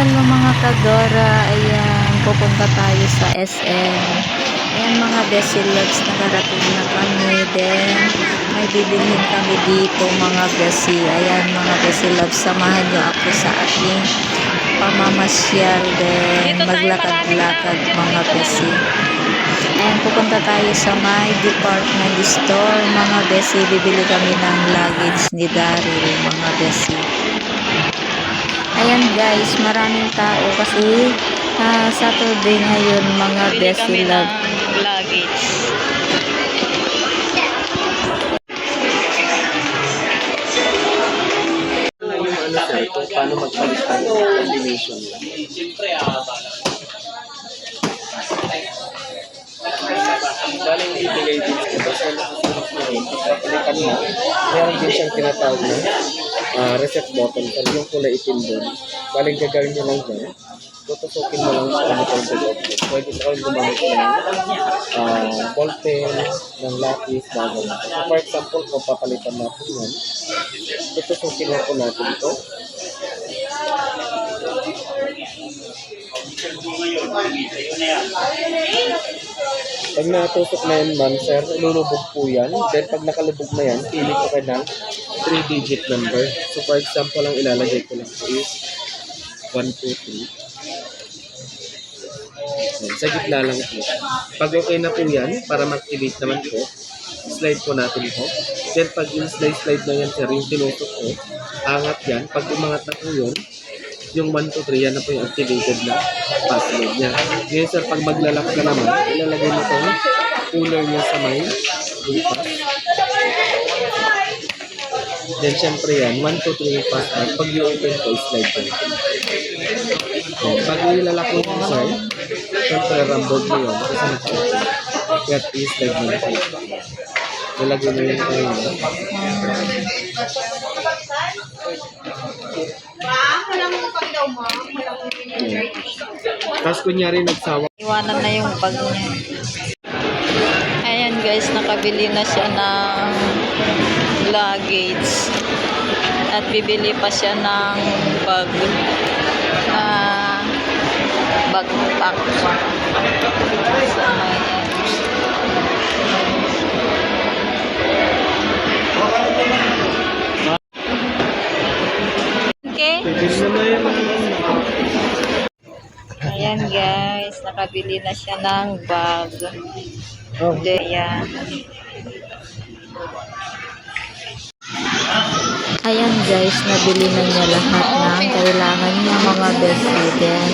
Hello mga Kadora, ayan, pupunta tayo sa SM. Ayan mga Bessie Loves, nakarating na kami. Then, may bibilhin kami dito mga Bessie. Ayan mga Bessie Loves, samahan nyo ako sa aking pamamasyal. Then, maglakad-lakad mga Bessie. Ayan, pupunta tayo sa my department store mga Bessie. Bibili kami ng luggage ni Daryl mga Bessie. Ayan guys, maraming tao kasi Saturday ngayon mga Bessie Love. Luggage. Paano magpalitan ng combination lang. Baling ibigay din sa basta nakasunod na rin. Pagpapalitan mo, meron din siyang tinatawag na reset button. Pero yung kulay itim doon, baling gagawin nyo lang dyan. Tutusukin mo lang sa ano sa loob. Pwede na kayong gumamit ng ballpen, ng lapis, bago. So for example, kung papalitan natin yan, tutusukin lang po natin ito. Pag natusok na yan, ma'am, sir, lulubog po yan. Then, pag nakalubog na yan, pili ko kayo ng 3-digit number. So, for example, ang ilalagay ko lang po is 1, 2, 3. Sa gitna lang po. Pag okay na po yan, para ma-activate naman po, slide po natin ito. Then, pag yung slide na yan, sir, yung tinusok ko, angat yan. Pag umangat na po yun, yung 1, 2, 3, yan na po yung activated na password niya. Ngayon sir, pag maglalak ka naman, ilalagay mo itong cooler niya sa may bukas. Then syempre yan, 1, 2, 3 yung password. Pag i-open ko, slide ko. Pag ilalak mo ito sir, syempre rambod mo yun kasi naka-open. Kaya i-slide mo na siya. Ilalagay mo yun kayo. Tapos kunyari nagsawa. Iwanan na yung bag niya. Ayan guys, nakabili na siya ng luggage. At bibili pa siya ng bag. Backpack. So, ayan. Okay? Ayan guys, nakabili na siya ng bag. Ayan. Ayan guys, nabili na niya lahat ng kailangan niya mga bestie. Then,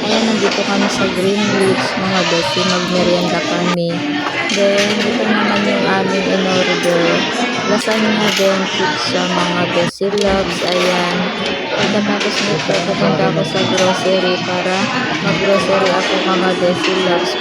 ayan, nandito kami sa Greenwich mga bestie, magmerienda kami. Then, dito naman yung aming in-order. Lasagna din, pizza mga Bessie Loves. Ayan. Pagkatapos nito, pupunta ako sa grocery para mag-grocery ako mga Bessie Loves.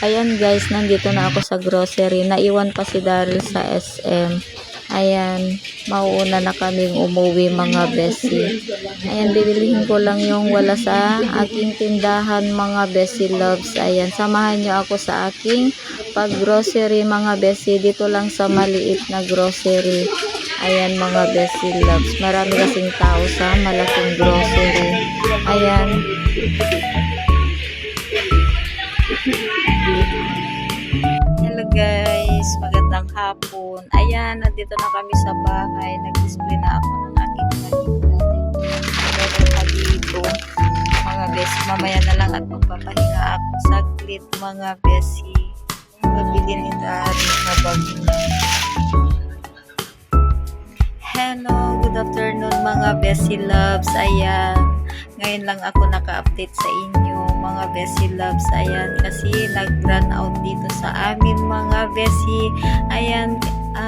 Ayan guys, nandito na ako sa grocery. Naiwan pa si Daryl sa SM. Ayan, mauuna na kaming umuwi mga Bessie. Ayan, bibilihin ko lang yung wala sa aking tindahan mga Bessie Loves. Ayan, samahan nyo ako sa aking pag-grocery mga Bessie. Dito lang sa maliit na grocery. Ayan mga Bessie Loves. Marami kasing tao sa malaking grocery. Ayan. Hello guys, magandang hapon. Ayan, nandito na kami sa bahay. Nag-display na ako ng aking paninda. Meron pa dito mga Bessie. Mamaya na lang at magpapahinga ako saglit mga Bessie. Mabili ni Dari na bag. Hello, good afternoon mga Bessie Loves. Ayan, ngayon lang ako naka-update sa inyo mga Bessie Loves. Ayan, kasi nag-run out dito sa amin mga Bessie. Ayan,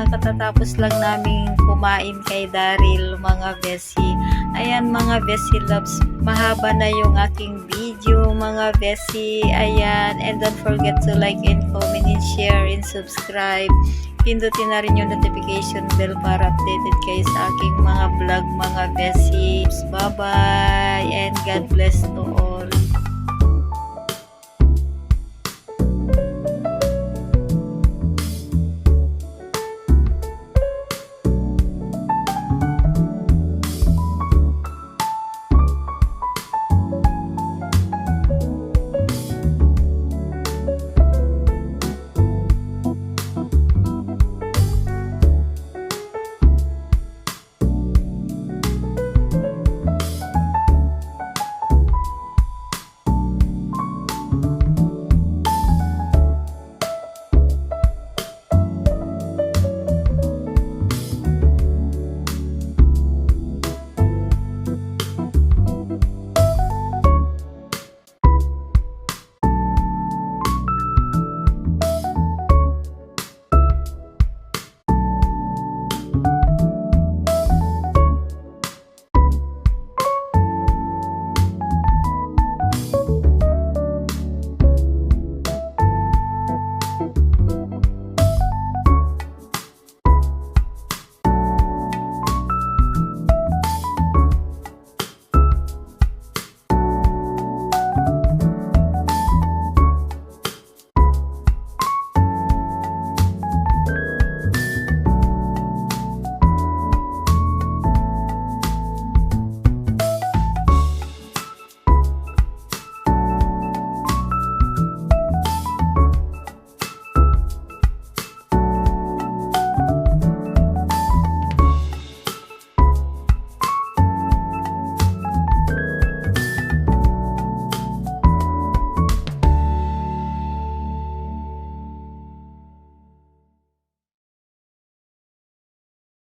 katatapos lang namin kumain kay Daryl mga Bessie. Ayan mga Bessie Loves, mahaba na yung aking video mga Bessie. Ayan, and don't forget to like and comment and share and subscribe. Pindutin na rin yung notification bell para updated kayo sa aking mga vlog mga Bessie. Bye bye and God bless to all.